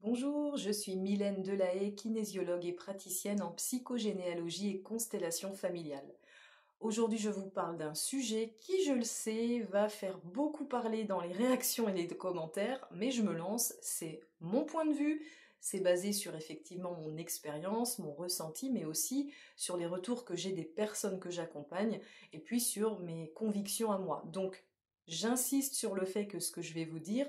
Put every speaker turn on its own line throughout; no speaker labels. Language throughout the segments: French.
Bonjour, je suis Mylène Delahaye, kinésiologue et praticienne en psychogénéalogie et constellation familiale. Aujourd'hui, je vous parle d'un sujet qui, je le sais, va faire beaucoup parler dans les réactions et les commentaires, mais je me lance, c'est mon point de vue, c'est basé sur effectivement mon expérience, mon ressenti, mais aussi sur les retours que j'ai des personnes que j'accompagne, et puis sur mes convictions à moi. Donc, j'insiste sur le fait que ce que je vais vous dire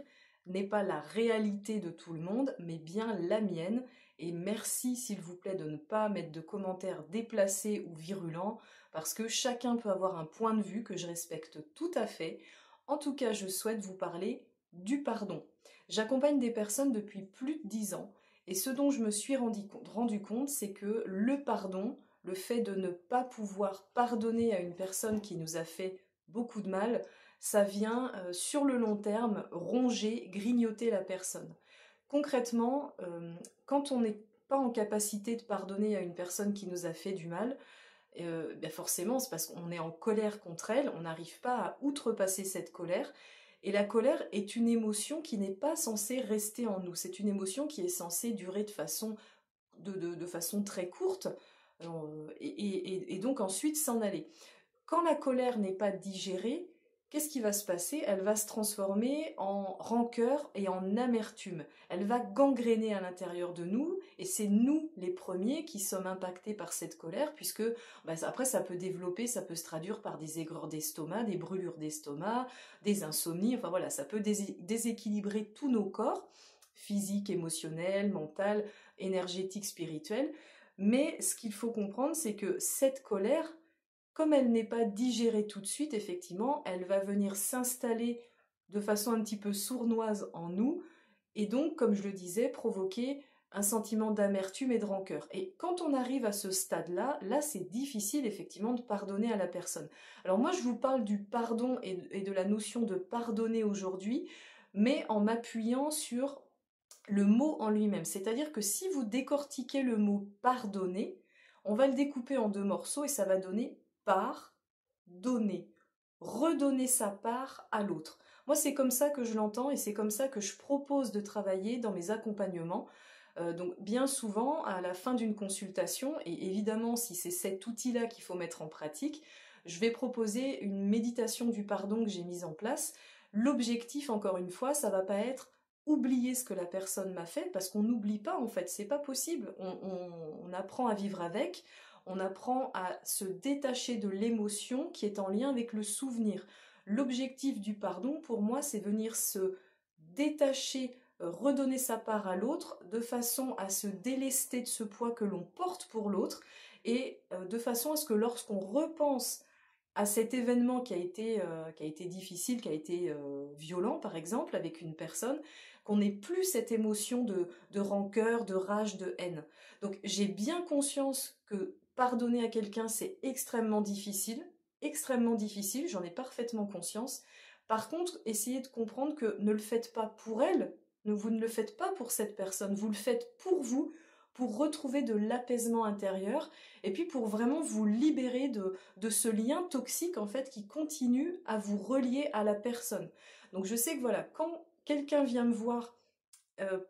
n'est pas la réalité de tout le monde, mais bien la mienne, et merci s'il vous plaît de ne pas mettre de commentaires déplacés ou virulents, parce que chacun peut avoir un point de vue que je respecte tout à fait. En tout cas, je souhaite vous parler du pardon. J'accompagne des personnes depuis plus de 10 ans, et ce dont je me suis rendu compte, c'est que le pardon, le fait de ne pas pouvoir pardonner à une personne qui nous a fait beaucoup de mal, ça vient sur le long terme ronger, grignoter la personne. Concrètement, quand on n'est pas en capacité de pardonner à une personne qui nous a fait du mal, ben forcément, c'est parce qu'on est en colère contre elle, on n'arrive pas à outrepasser cette colère. Et la colère est une émotion qui n'est pas censée rester en nous. C'est une émotion qui est censée durer de façon très courte et donc ensuite s'en aller. Quand la colère n'est pas digérée, qu'est-ce qui va se passer? Elle va se transformer en rancœur et en amertume. Elle va gangréner à l'intérieur de nous, et c'est nous les premiers qui sommes impactés par cette colère, puisque après ça peut développer, ça peut se traduire par des aigreurs d'estomac, des brûlures d'estomac, des insomnies, enfin voilà, ça peut déséquilibrer tous nos corps, physique, émotionnel, mental, énergétique, spirituel. Mais ce qu'il faut comprendre, c'est que cette colère, comme elle n'est pas digérée tout de suite, effectivement, elle va venir s'installer de façon un petit peu sournoise en nous, et donc, comme je le disais, provoquer un sentiment d'amertume et de rancœur. Et quand on arrive à ce stade-là, là c'est difficile effectivement de pardonner à la personne. Alors moi je vous parle du pardon et de la notion de pardonner aujourd'hui, mais en m'appuyant sur le mot en lui-même. C'est-à-dire que si vous décortiquez le mot pardonner, on va le découper en deux morceaux et ça va donner part, donner, redonner sa part à l'autre. Moi, c'est comme ça que je l'entends et c'est comme ça que je propose de travailler dans mes accompagnements. Donc bien souvent, à la fin d'une consultation, et évidemment si c'est cet outil-là qu'il faut mettre en pratique, je vais proposer une méditation du pardon que j'ai mise en place. L'objectif, encore une fois, ça va pas être oublier ce que la personne m'a fait, parce qu'on n'oublie pas en fait, c'est pas possible. On apprend à vivre avec, on apprend à se détacher de l'émotion qui est en lien avec le souvenir. L'objectif du pardon, pour moi, c'est venir se détacher, redonner sa part à l'autre, de façon à se délester de ce poids que l'on porte pour l'autre, et de façon à ce que lorsqu'on repense à cet événement qui a été difficile, qui a été violent par exemple avec une personne, qu'on n'ait plus cette émotion de rancœur, de rage, de haine. Donc j'ai bien conscience que pardonner à quelqu'un c'est extrêmement difficile, j'en ai parfaitement conscience. Par contre, essayez de comprendre que ne le faites pas pour elle, vous ne le faites pas pour cette personne, vous le faites pour retrouver de l'apaisement intérieur, et puis pour vraiment vous libérer de ce lien toxique en fait qui continue à vous relier à la personne. Donc je sais que voilà, quand quelqu'un vient me voir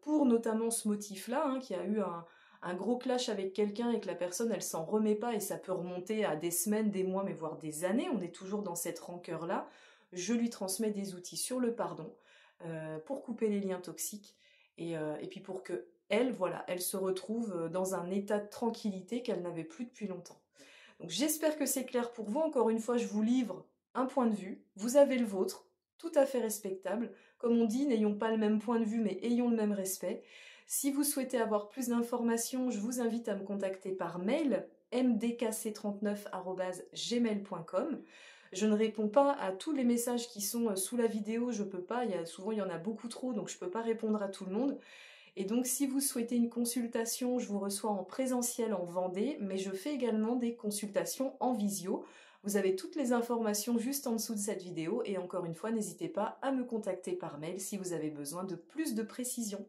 pour notamment ce motif-là, hein, qui a eu un gros clash avec quelqu'un et que la personne elle s'en remet pas, et ça peut remonter à des semaines, des mois, mais voire des années, on est toujours dans cette rancœur-là, je lui transmets des outils sur le pardon pour couper les liens toxiques et puis pour que elle, voilà, elle se retrouve dans un état de tranquillité qu'elle n'avait plus depuis longtemps. Donc j'espère que c'est clair pour vous. Encore une fois, je vous livre un point de vue. Vous avez le vôtre, tout à fait respectable. Comme on dit, n'ayons pas le même point de vue, mais ayons le même respect. Si vous souhaitez avoir plus d'informations, je vous invite à me contacter par mail mdkc39@gmail.com. Je ne réponds pas à tous les messages qui sont sous la vidéo, je peux pas, souvent il y en a beaucoup trop, donc je peux pas répondre à tout le monde. Et donc si vous souhaitez une consultation, je vous reçois en présentiel en Vendée, mais je fais également des consultations en visio. Vous avez toutes les informations juste en dessous de cette vidéo, et encore une fois, n'hésitez pas à me contacter par mail si vous avez besoin de plus de précision.